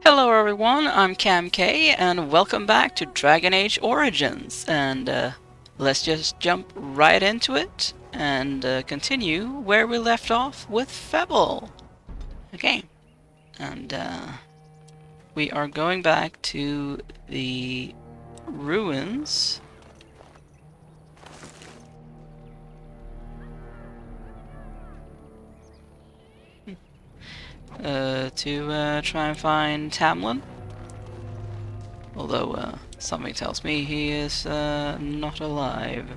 Hello everyone, I'm Cam K, and welcome back to Dragon Age Origins. And let's just jump right into it and continue where we left off with Fevel. Okay, and we are going back to the ruins. To try and find Tamlen. Although something tells me he is not alive.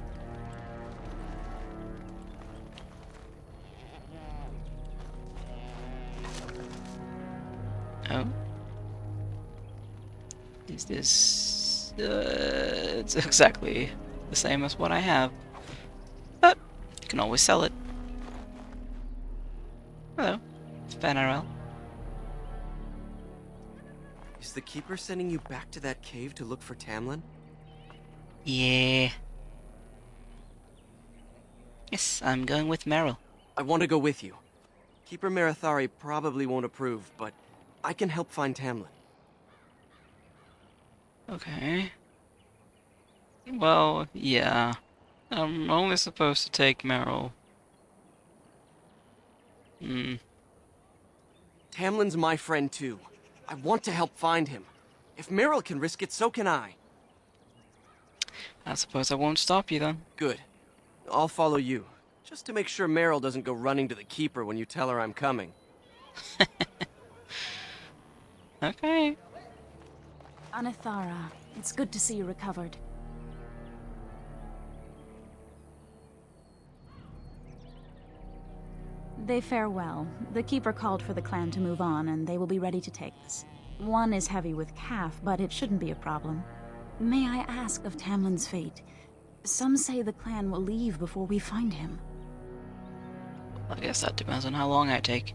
Oh. Is this... it's exactly the same as what I have. But you can always sell it. Hello, it's Banarel. Is the Keeper sending you back to that cave to look for Tamlen? Yeah. Yes, I'm going with Meryl. I want to go with you. Keeper Marithari probably won't approve, but I can help find Tamlen. Okay. Well, yeah. I'm only supposed to take Meryl. Tamlen's my friend too. I want to help find him. If Meryl can risk it, so can I. I suppose I won't stop you then. Good. I'll follow you. Just to make sure Meryl doesn't go running to the Keeper when you tell her I'm coming. Okay. Anithara, it's good to see you recovered. They fare well. The Keeper called for the clan to move on, and they will be ready to take us. One is heavy with calf, but it shouldn't be a problem. May I ask of Tamlin's fate? Some say the clan will leave before we find him. I guess that depends on how long I take.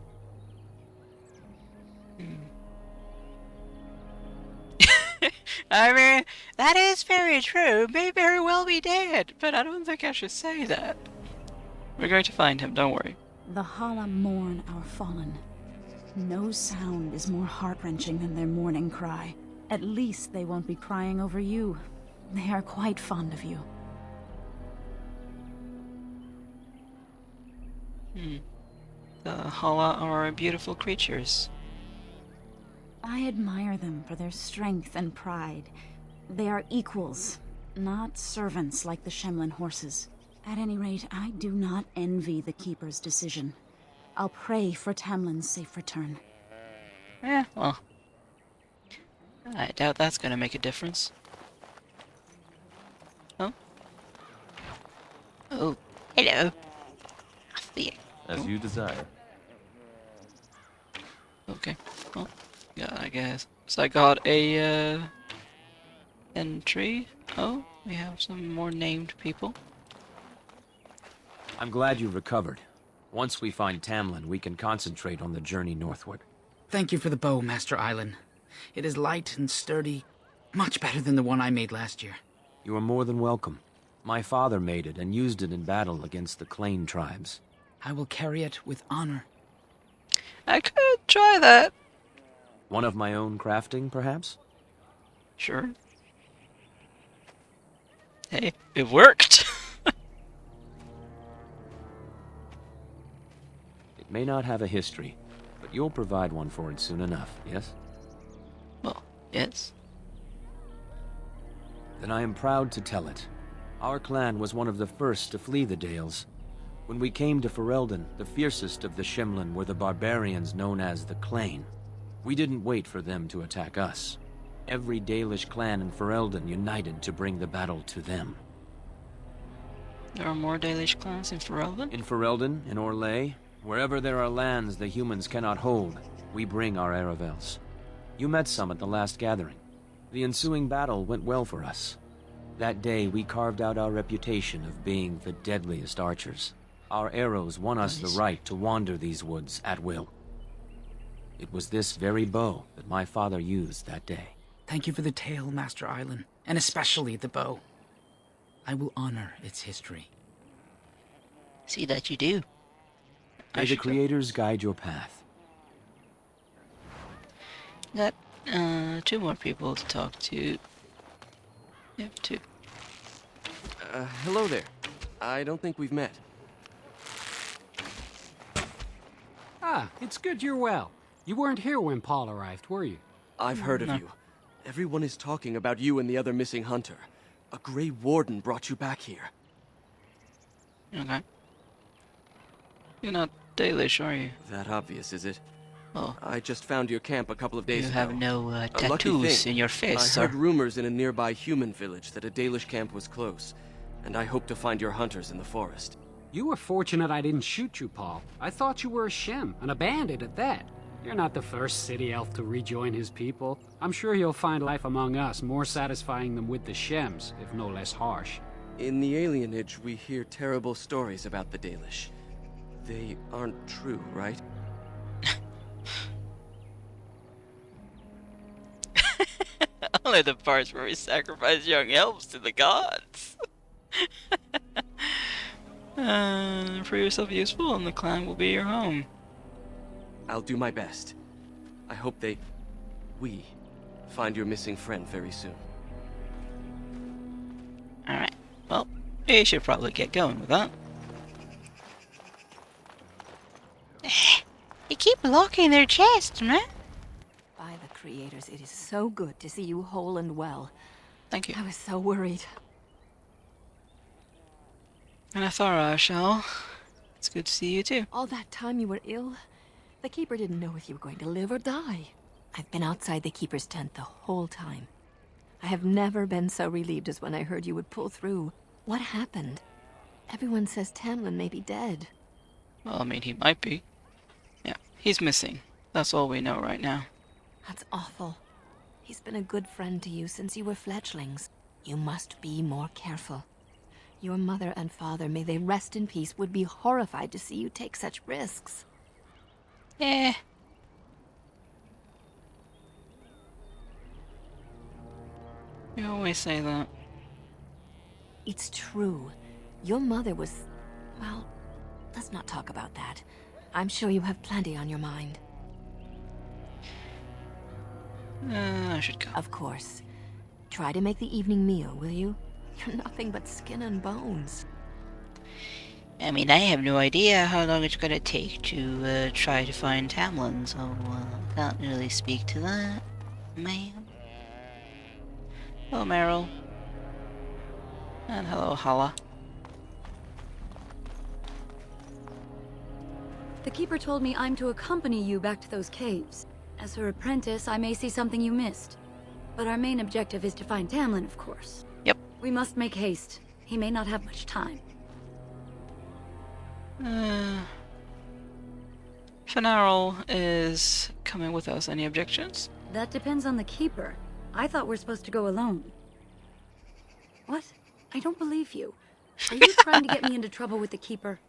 I mean, that is very true. May very well be dead, but I don't think I should say that. We're going to find him, don't worry. The Hala mourn our fallen. No sound is more heart-wrenching than their mourning cry. At least they won't be crying over you. They are quite fond of you. The Hala are beautiful creatures. I admire them for their strength and pride. They are equals, not servants like the Shemlin horses. At any rate, I do not envy the Keeper's decision. I'll pray for Tamlin's safe return. Well, I doubt that's gonna make a difference. Oh? Oh, hello. As you desire. Okay, well, yeah, I guess. So I got a, entry. Oh, we have some more named people. I'm glad you recovered. Once we find Tamlen, we can concentrate on the journey northward. Thank you for the bow, Master Island. It is light and sturdy, much better than the one I made last year. You are more than welcome. My father made it and used it in battle against the Clane tribes. I will carry it with honor. I could try that. One of my own crafting, perhaps? Sure. Hey, it worked. It may not have a history, but you'll provide one for it soon enough, yes? Well, yes. Then I am proud to tell it. Our clan was one of the first to flee the Dales. When we came to Ferelden, the fiercest of the Shemlin were the barbarians known as the Clane. We didn't wait for them to attack us. Every Dalish clan in Ferelden united to bring the battle to them. There are more Dalish clans in Fevel. In Ferelden, in Orlais, wherever there are lands the humans cannot hold, we bring our Aravels. You met some at the last gathering. The ensuing battle went well for us. That day we carved out our reputation of being the deadliest archers. Our arrows won us the right to wander these woods at will. It was this very bow that my father used that day. Thank you for the tale, Master Island, and especially the bow. I will honor its history. See that you do. May the creators guide your path. That Two more people to talk to. Yep, two. Hello there. I don't think we've met. Ah, it's good you're well. You weren't here when Paul arrived, were you? I've heard of No. you. Everyone is talking about you and the other missing hunter. A Grey Warden brought you back here. Okay. You're not Dalish, are you? That obvious, is it? Oh, I just found your camp a couple of days you ago. have no A lucky tattoos thing. in your face, I sir. heard rumors in a nearby human village that a Dalish camp was close, and I hope to find your hunters in the forest. You were fortunate I didn't shoot you, Paul. I thought you were a Shem, and a bandit at that. You're not the first city elf to rejoin his people. I'm sure you'll find life among us more satisfying than with the Shems, if no less harsh. In the alienage, we hear terrible stories about the Dalish. They aren't true, right? Only the parts where we sacrifice young elves to the gods. Prove yourself useful and the clan will be your home. I'll do my best. I hope we find your missing friend very soon. Alright, well, you should probably get going with that. They keep locking their chests, man. By the creators, it is so good to see you whole and well. Thank you. I was so worried. And I thought, Shell, it's good to see you too. All that time you were ill, the Keeper didn't know if you were going to live or die. I've been outside the Keeper's tent the whole time. I have never been so relieved as when I heard you would pull through. What happened? Everyone says Tamlen may be dead. Well, I mean, he might be. Yeah, he's missing. That's all we know right now. That's awful. He's been a good friend to you since you were fledglings. You must be more careful. Your mother and father, may they rest in peace, would be horrified to see you take such risks. Eh. You always say that. It's true. Your mother was... well, let's not talk about that. I'm sure you have plenty on your mind. I should go. Of course. Try to make the evening meal, will you? You're nothing but skin and bones. I mean, I have no idea how long it's gonna take to try to find Tamlen, so can't really speak to that, man. Hello, Meryl. And hello, Hala. The Keeper told me I'm to accompany you back to those caves. As her apprentice, I may see something you missed. But our main objective is to find Tamlen, of course. Yep. We must make haste. He may not have much time. Finarl is coming with us. Any objections? That depends on the Keeper. I thought we're supposed to go alone. What? I don't believe you. Are you trying to get me into trouble with the Keeper?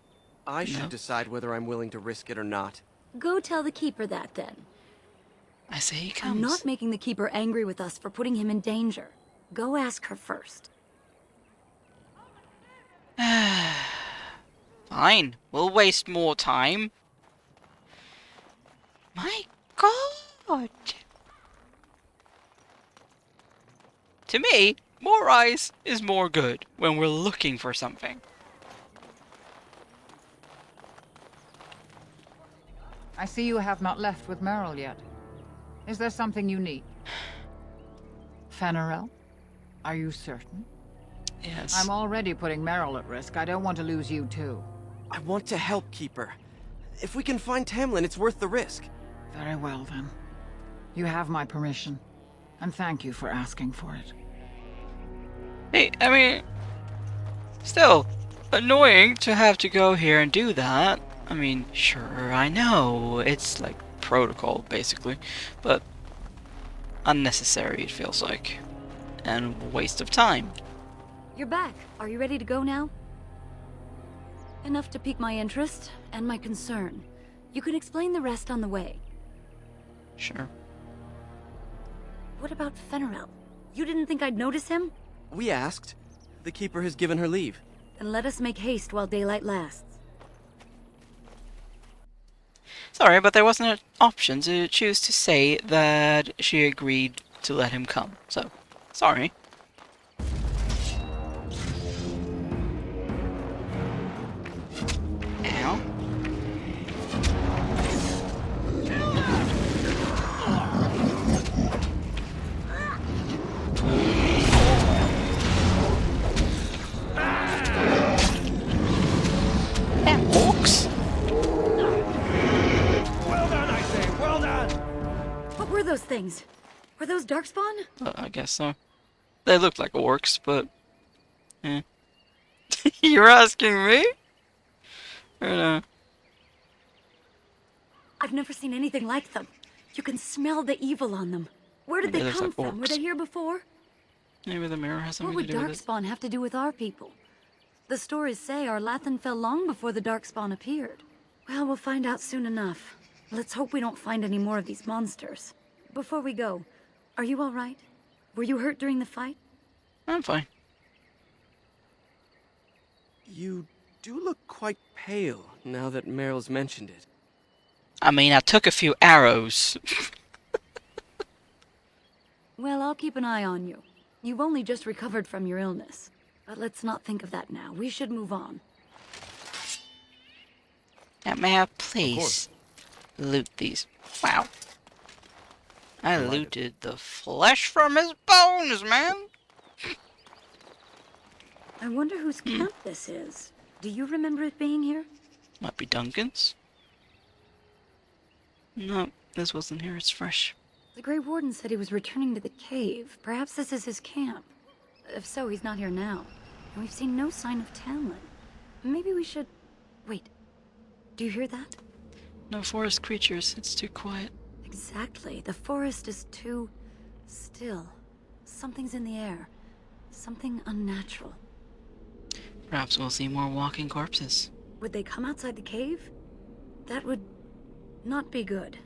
I should decide whether I'm willing to risk it or not. Go tell the Keeper that, then. I say he comes. I'm not making the Keeper angry with us for putting him in danger. Go ask her first. Fine. We'll waste more time. My God. To me, more eyes is more good when we're looking for something. I see you have not left with Meryl yet. Is there something you need? Fenarel? Are you certain? Yes. I'm already putting Meryl at risk. I don't want to lose you too. I want to help, Keeper. If we can find Tamlen, it's worth the risk. Very well, then. You have my permission. And thank you for asking for it. Hey, I mean, still annoying to have to go here and do that. I mean, sure, I know it's like protocol basically, but unnecessary it feels like, and waste of time. You're back. Are you ready to go now? Enough to pique my interest and my concern. You can explain the rest on the way. Sure. What about Fenarel? You didn't think I'd notice him? We asked. The Keeper has given her leave. Then let us make haste while daylight lasts. Sorry, but there wasn't an option to choose to say that she agreed to let him come. So, sorry. Ow. Damn orcs. Well done, I say. Well done. What were those things? Were those darkspawn? I guess so. They look like orcs, but... eh. You're asking me? Or no? I've never seen anything like them. You can smell the evil on them. Where did Maybe they those come are from? Were orcs. they here before? Maybe the mirror has What something would to do with it. darkspawn have to do with our people? The stories say our Lathan fell long before the darkspawn appeared. Well, we'll find out soon enough. Let's hope we don't find any more of these monsters. Before we go, are you all right? Were you hurt during the fight? I'm fine. You do look quite pale now that Meryl's mentioned it. I mean, I took a few arrows. Well, I'll keep an eye on you. You've only just recovered from your illness. But let's not think of that now. We should move on. Now, may I please loot these? Wow. I looted the flesh from his bones, man! I wonder whose camp this is. Do you remember it being here? Might be Duncan's. No, this wasn't here. It's fresh. The Grey Warden said he was returning to the cave. Perhaps this is his camp. If so, he's not here now. And we've seen no sign of Tamlen. Maybe we should... Wait. Do you hear that? No forest creatures. It's too quiet. Exactly. The forest is too... still. Something's in the air. Something unnatural. Perhaps we'll see more walking corpses. Would they come outside the cave? That would... not be good.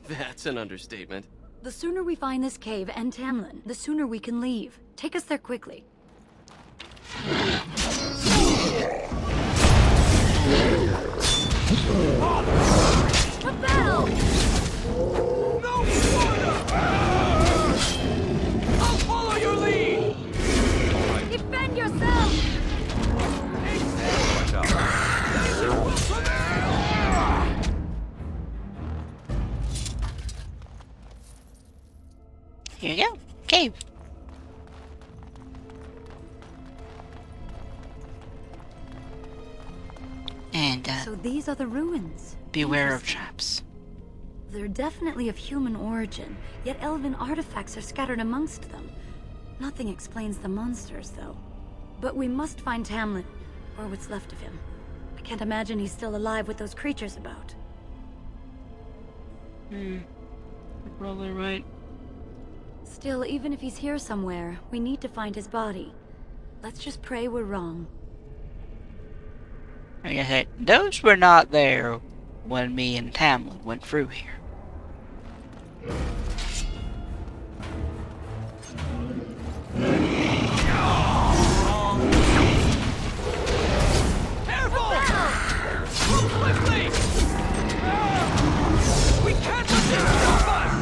That's an understatement. The sooner we find this cave and Tamlen, the sooner we can leave. Take us there quickly. Fevel! No quarter! I'll follow your lead! Defend yourself! Here you go. Cave. And, So these are the ruins. beware of traps. They're definitely of human origin, yet elven artifacts are scattered amongst them. Nothing explains the monsters, though. But we must find Tamlen, or what's left of him. I can't imagine he's still alive with those creatures about. You're probably right. Still, even if he's here somewhere, we need to find his body. Let's just pray we're wrong. Like I said, those were not there when me and Tamlen went through here. Careful! Move quickly! We can't let them stop us!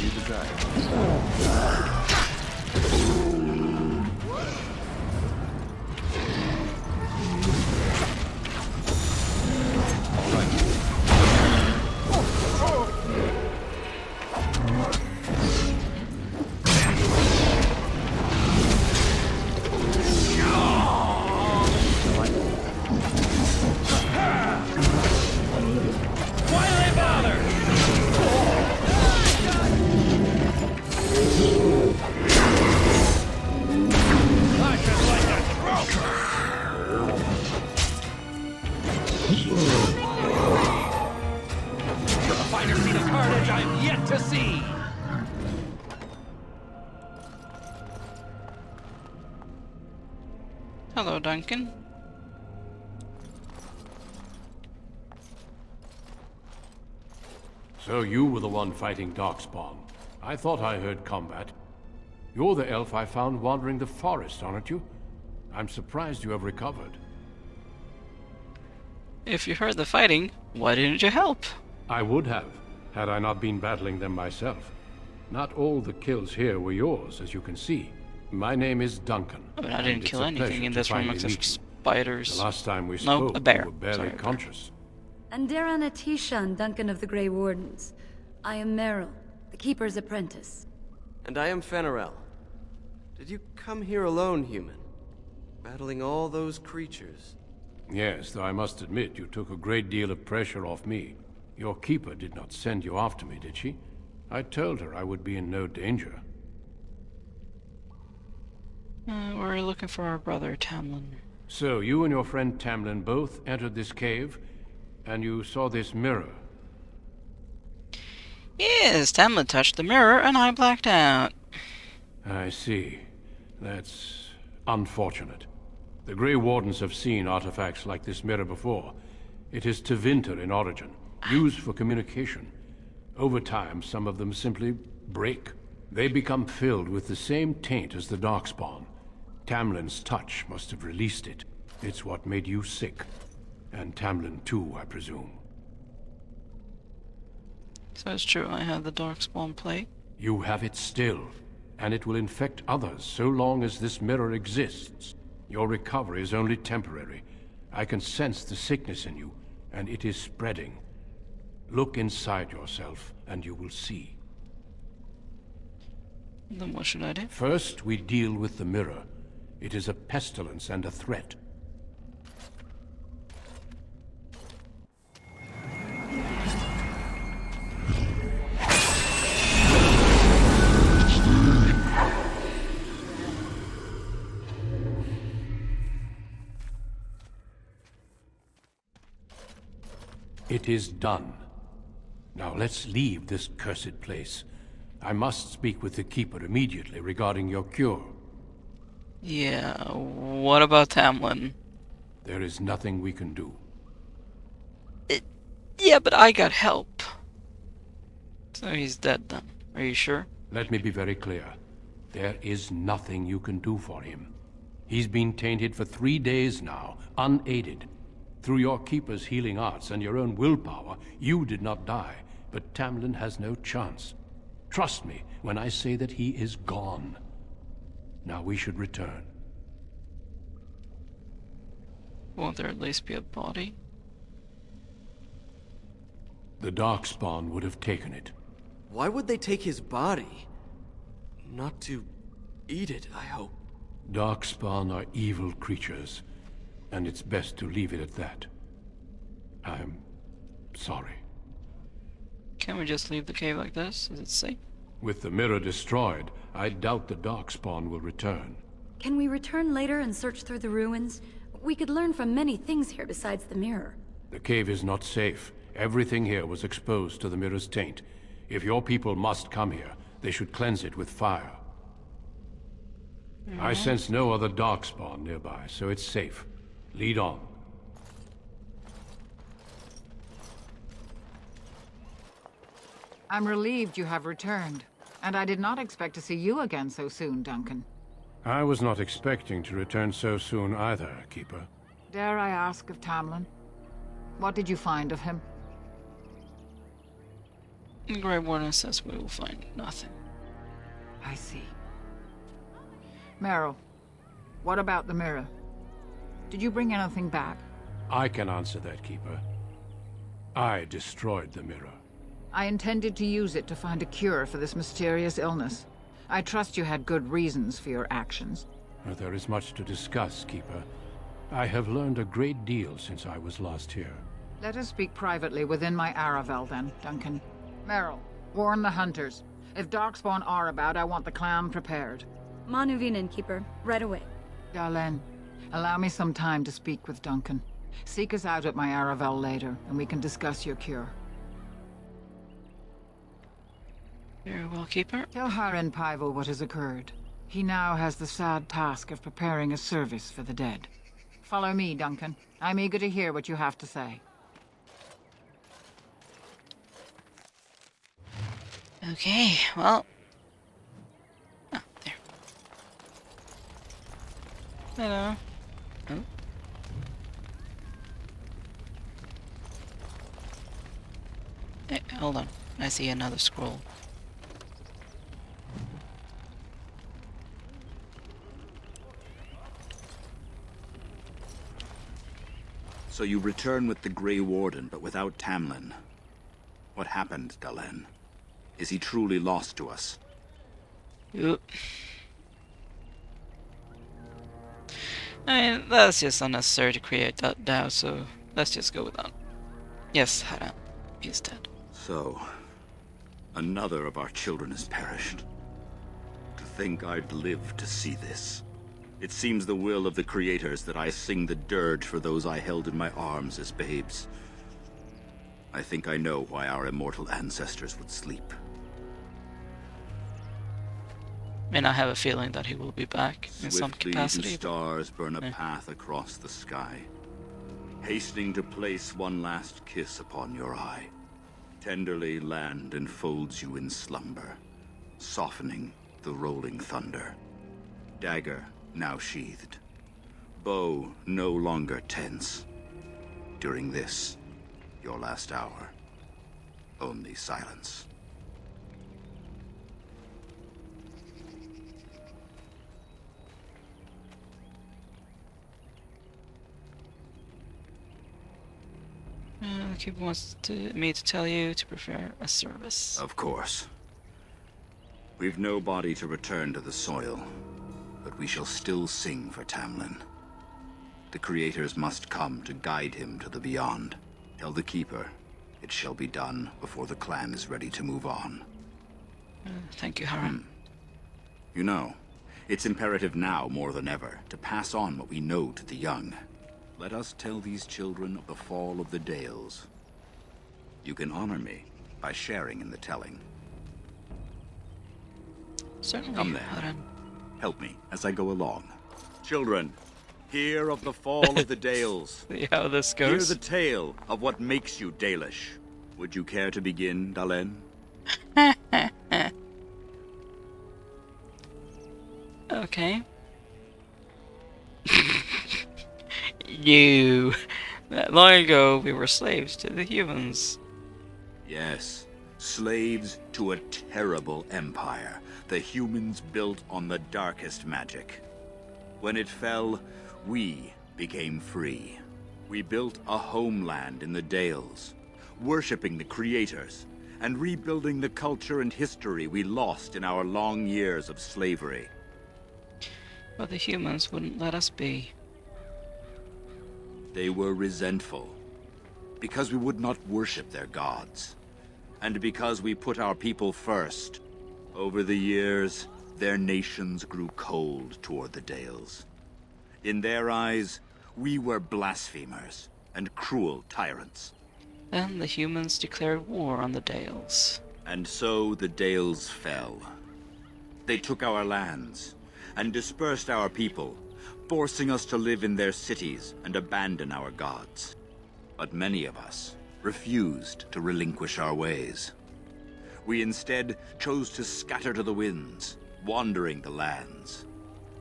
You the guy. Why do they bother? I just like that A finer scene of carnage I've yet to see! Hello, Duncan. So you were the one fighting Darkspawn. I thought I heard combat. You're the elf I found wandering the forest, aren't you? I'm surprised you have recovered. If you heard the fighting, why didn't you help? I would have, had I not been battling them myself. Not all the kills here were yours, as you can see. My name is Duncan. I mean, I didn't kill anything in this room except for The spiders. last time we No, spoke, a bear. you were barely Sorry, a bear. conscious. And Darren Atishan, Duncan of the Grey Wardens. I am Meryl, the Keeper's apprentice. And I am Fenerel. Did you come here alone, human? Battling all those creatures? Yes, though I must admit you took a great deal of pressure off me. Your keeper did not send you after me, did she? I told her I would be in no danger. We're looking for our brother, Tamlen. So, you and your friend Tamlen both entered this cave, and you saw this mirror. Yes, Tamlen touched the mirror and I blacked out. I see. That's unfortunate. The Grey Wardens have seen artifacts like this mirror before. It is Tevinter in origin, used for communication. Over time, some of them simply break. They become filled with the same taint as the Darkspawn. Tamlin's touch must have released it. It's what made you sick. And Tamlen too, I presume. So it's true, I have the Darkspawn plate. You have it still, and it will infect others so long as this mirror exists. Your recovery is only temporary. I can sense the sickness in you, and it is spreading. Look inside yourself, and you will see. Then what should I do? First, we deal with the mirror. It is a pestilence and a threat. It is done. Now let's leave this cursed place. I must speak with the Keeper immediately regarding your cure. Yeah, what about Tamlen? There is nothing we can do. Yeah, but I got help. So he's dead then. Are you sure? Let me be very clear. There is nothing you can do for him. He's been tainted for 3 days now, unaided. Through your Keeper's healing arts and your own willpower, you did not die, but Tamlen has no chance. Trust me when I say that he is gone. Now we should return. Won't there at least be a body? The Darkspawn would have taken it. Why would they take his body? Not to eat it, I hope. Darkspawn are evil creatures, and it's best to leave it at that. I'm sorry. Can't we just leave the cave like this? Is it safe? With the mirror destroyed, I doubt the Darkspawn will return. Can we return later and search through the ruins? We could learn from many things here besides the mirror. The cave is not safe. Everything here was exposed to the mirror's taint. If your people must come here, they should cleanse it with fire. I sense no other Darkspawn nearby, so it's safe. Lead on. I'm relieved you have returned. And I did not expect to see you again so soon, Duncan. I was not expecting to return so soon either, Keeper. Dare I ask of Tamlen? What did you find of him? The Grey Warden says we will find nothing. I see. Meryl, what about the mirror? Did you bring anything back? I can answer that, Keeper. I destroyed the mirror. I intended to use it to find a cure for this mysterious illness. I trust you had good reasons for your actions. There is much to discuss, Keeper. I have learned a great deal since I was last here. Let us speak privately within my Aravel, then, Duncan. Meryl, warn the hunters. If Darkspawn are about, I want the clan prepared. Manuvinen, Keeper. Right away. Darlene, allow me some time to speak with Duncan. Seek us out at my Aravel later, and we can discuss your cure. Very well, Keeper. Tell Haren Fevel what has occurred. He now has the sad task of preparing a service for the dead. Follow me, Duncan. I'm eager to hear what you have to say. Okay, well... Oh, there. Hello. Oh. Hey, hold on. I see another scroll. So you return with the Grey Warden, but without Tamlen. What happened, Duncan? Is he truly lost to us? Yep. I mean, that's just unnecessary to create that doubt, so let's just go with that. Yes, Haran. He's dead. So, another of our children has perished. To think I'd live to see this. It seems the will of the creators that I sing the dirge for those I held in my arms as babes. I think I know why our immortal ancestors would sleep. And I have a feeling that he will be back in some Swiftly capacity. do stars burn a Yeah. path across the sky, hastening to place one last kiss upon your eye. Tenderly land enfolds you in slumber, softening the rolling thunder. Dagger now sheathed, bow no longer tense. During this, your last hour, only silence. The keeper wants me to tell you to prepare a service. Of course. We've no body to return to the soil, but we shall still sing for Tamlen. The creators must come to guide him to the beyond. Tell the keeper it shall be done before the clan is ready to move on. Thank you, Haran. You know, it's imperative now more than ever to pass on what we know to the young. Let us tell these children of the fall of the Dales. You can honor me by sharing in the telling. Certainly, Come then. Haran. Help me as I go along. Children, hear of the fall of the Dales. See how this Hear goes. the tale of what makes you Dalish. Would you care to begin, Duncan? Okay. You. That long ago, we were slaves to the humans. Yes, slaves to a terrible empire the humans built on the darkest magic. When it fell, we became free. We built a homeland in the Dales, worshipping the creators, and rebuilding the culture and history we lost in our long years of slavery. But the humans wouldn't let us be. They were resentful, because we would not worship their gods, and because we put our people first. Over the years, their nations grew cold toward the Dales. In their eyes, we were blasphemers and cruel tyrants. Then the humans declared war on the Dales. And so the Dales fell. They took our lands and dispersed our people, forcing us to live in their cities and abandon our gods. But many of us refused to relinquish our ways. We instead chose to scatter to the winds, wandering the lands.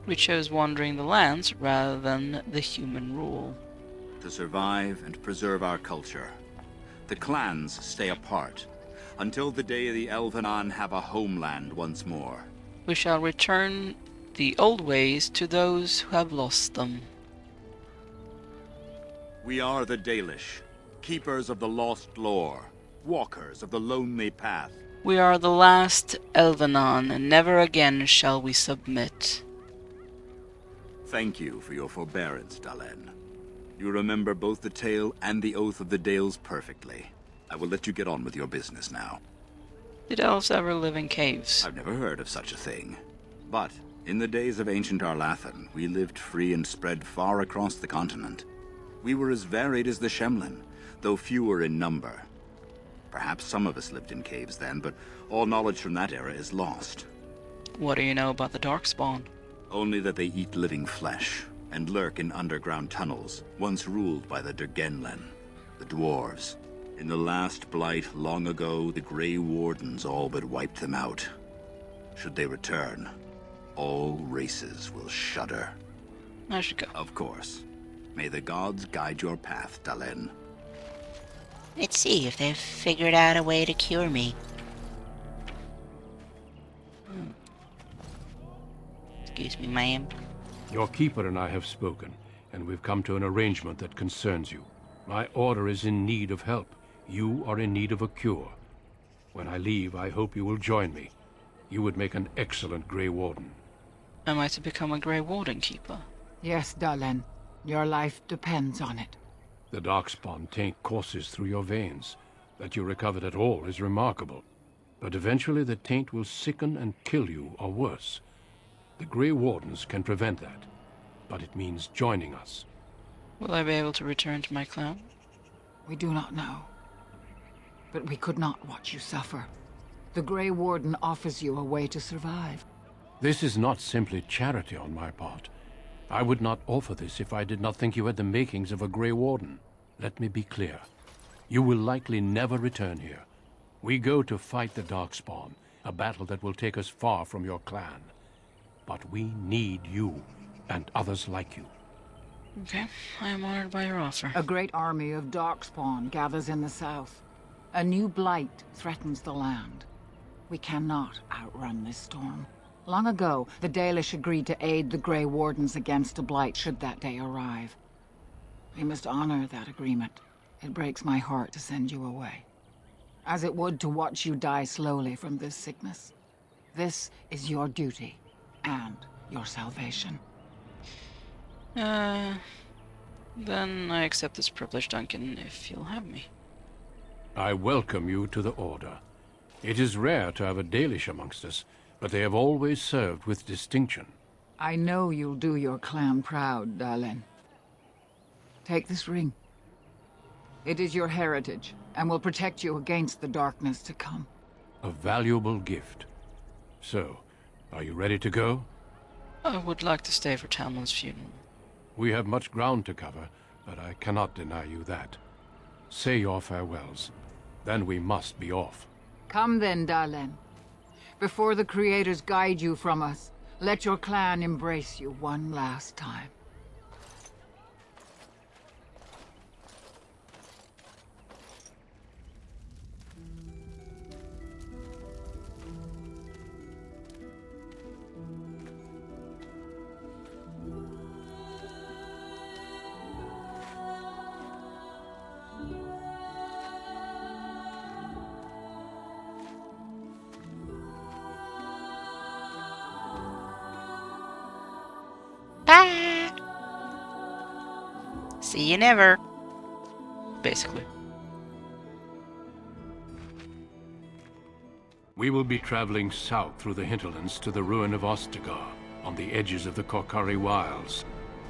We chose wandering the lands rather than the human rule. To survive and preserve our culture, the clans stay apart until the day the Elvenon have a homeland once more. We shall return the old ways to those who have lost them. We are the Dalish, keepers of the lost lore, walkers of the lonely path. We are the last Elvenon, and never again shall we submit. Thank you for your forbearance, Duncan. You remember both the tale and the oath of the Dales perfectly. I will let you get on with your business now. Did elves ever live in caves? I've never heard of such a thing. But in the days of ancient Arlathan, we lived free and spread far across the continent. We were as varied as the Shemlen, though fewer in number. Perhaps some of us lived in caves then, but all knowledge from that era is lost. What do you know about the Darkspawn? Only that they eat living flesh, and lurk in underground tunnels, once ruled by the Dergenlen, the dwarves. In the last blight long ago, the Grey Wardens all but wiped them out. Should they return, all races will shudder. I should go. Of course. May the gods guide your path, Duncan. Let's see if they've figured out a way to cure me. Excuse me, ma'am. Your keeper and I have spoken, and we've come to an arrangement that concerns you. My order is in need of help. You are in need of a cure. When I leave, I hope you will join me. You would make an excellent Grey Warden. Am I to become a Grey Warden Keeper? Yes, Duncan. Your life depends on it. The Darkspawn taint courses through your veins. That you recovered at all is remarkable. But eventually the taint will sicken and kill you, or worse. The Grey Wardens can prevent that, but it means joining us. Will I be able to return to my clan? We do not know. But we could not watch you suffer. The Grey Warden offers you a way to survive. This is not simply charity on my part. I would not offer this if I did not think you had the makings of a Grey Warden. Let me be clear. You will likely never return here. We go to fight the Darkspawn, a battle that will take us far from your clan. But we need you, and others like you. Okay, I am honored by your offer. A great army of Darkspawn gathers in the south. A new blight threatens the land. We cannot outrun this storm. Long ago, the Dalish agreed to aid the Grey Wardens against a blight should that day arrive. We must honor that agreement. It breaks my heart to send you away, as it would to watch you die slowly from this sickness. This is your duty, and your salvation. Then I accept this privilege, Duncan, if you'll have me. I welcome you to the Order. It is rare to have a Dalish amongst us, but they have always served with distinction. I know you'll do your clan proud, Duncan. Take this ring. It is your heritage, and will protect you against the darkness to come. A valuable gift. So, are you ready to go? I would like to stay for Tamlen's funeral. We have much ground to cover, but I cannot deny you that. Say your farewells. Then we must be off. Come then, Duncan. Before the Creators guide you from us, let your clan embrace you one last time. Bye! See you never. Basically. We will be traveling south through the hinterlands to the ruin of Ostagar, on the edges of the Korkari Wilds.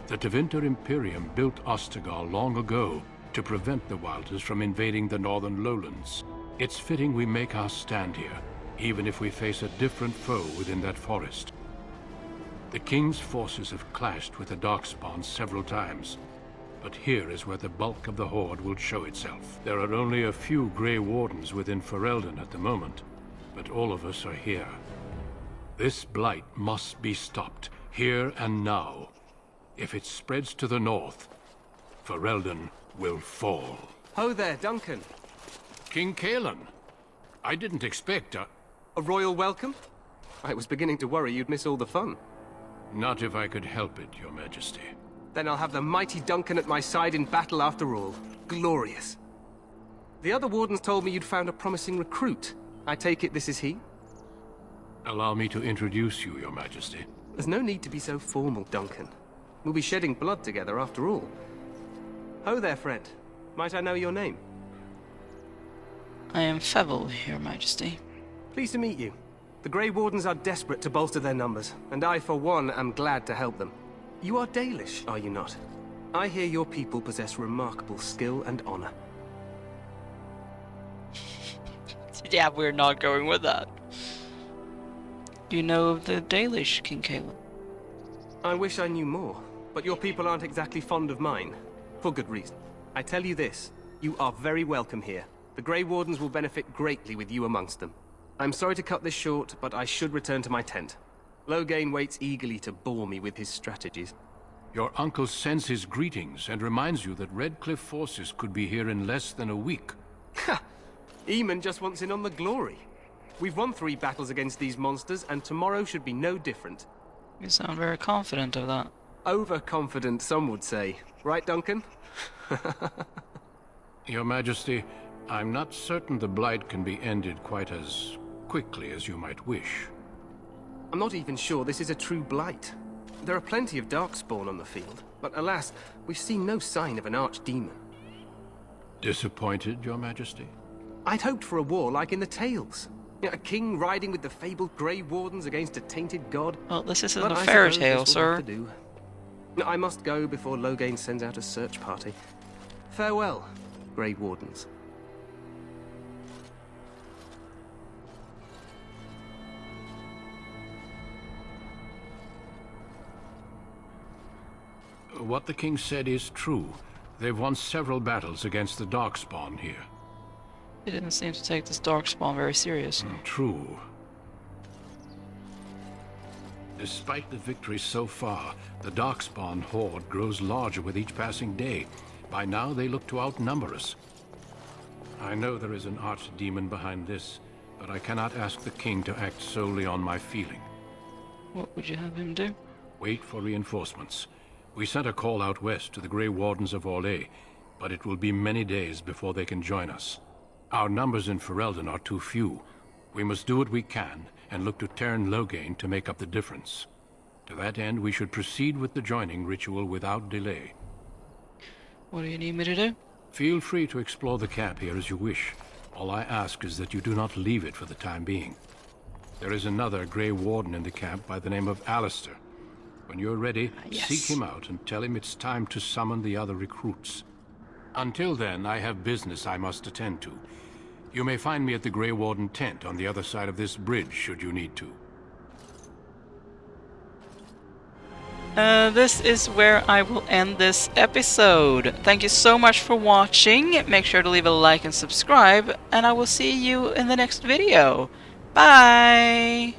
The Tevinter Imperium built Ostagar long ago to prevent the Wilders from invading the northern lowlands. It's fitting we make our stand here, even if we face a different foe within that forest. The King's forces have clashed with the Darkspawn several times, but here is where the bulk of the Horde will show itself. There are only a few Grey Wardens within Ferelden at the moment, but all of us are here. This blight must be stopped, here and now. If it spreads to the north, Ferelden will fall. Ho there, Duncan. King Kalen, I didn't expect a royal welcome? I was beginning to worry you'd miss all the fun. Not if I could help it, Your Majesty. Then I'll have the mighty Duncan at my side in battle after all. Glorious. The other wardens told me you'd found a promising recruit. I take it this is he? Allow me to introduce you, Your Majesty. There's no need to be so formal, Duncan. We'll be shedding blood together after all. Ho there, friend. Might I know your name? I am Fevel, Your Majesty. Pleased to meet you. The Grey Wardens are desperate to bolster their numbers, and I, for one, am glad to help them. You are Dalish, are you not? I hear your people possess remarkable skill and honor. Yeah, we're not going with that. Do you know of the Dalish, King Kalen? I wish I knew more, but your people aren't exactly fond of mine. For good reason. I tell you this, you are very welcome here. The Grey Wardens will benefit greatly with you amongst them. I'm sorry to cut this short, but I should return to my tent. Loghain waits eagerly to bore me with his strategies. Your uncle sends his greetings and reminds you that Redcliffe forces could be here in less than a week. Ha! Eamon just wants in on the glory. We've won 3 battles against these monsters, and tomorrow should be no different. You sound very confident of that. Overconfident, some would say. Right, Duncan? Your Majesty, I'm not certain the Blight can be ended quite as quickly as you might wish. I'm not even sure this is a true blight. There are plenty of Darkspawn on the field, but alas, we've seen no sign of an archdemon. Disappointed, Your Majesty? I'd hoped for a war like in the tales. A king riding with the fabled Grey Wardens against a tainted god. Well, this isn't But a I fairy suppose tale, this will have sir. to do. I must go before Loghain sends out a search party. Farewell, Grey Wardens. What the king said is true. They've won several battles against the Darkspawn here. He didn't seem to take this Darkspawn very seriously. True. Despite the victories so far, the Darkspawn horde grows larger with each passing day. By now, they look to outnumber us. I know there is an archdemon behind this, but I cannot ask the king to act solely on my feeling. What would you have him do? Wait for reinforcements. We sent a call out west to the Grey Wardens of Orlais, but it will be many days before they can join us. Our numbers in Ferelden are too few. We must do what we can, and look to Teyrn Loghain to make up the difference. To that end, we should proceed with the joining ritual without delay. What do you need me to do? Feel free to explore the camp here as you wish. All I ask is that you do not leave it for the time being. There is another Grey Warden in the camp by the name of Alistair. When you're ready, Yes. seek him out and tell him it's time to summon the other recruits. Until then, I have business I must attend to. You may find me at the Grey Warden tent on the other side of this bridge, should you need to. This is where I will end this episode. Thank you so much for watching. Make sure to leave a like and subscribe, and I will see you in the next video. Bye!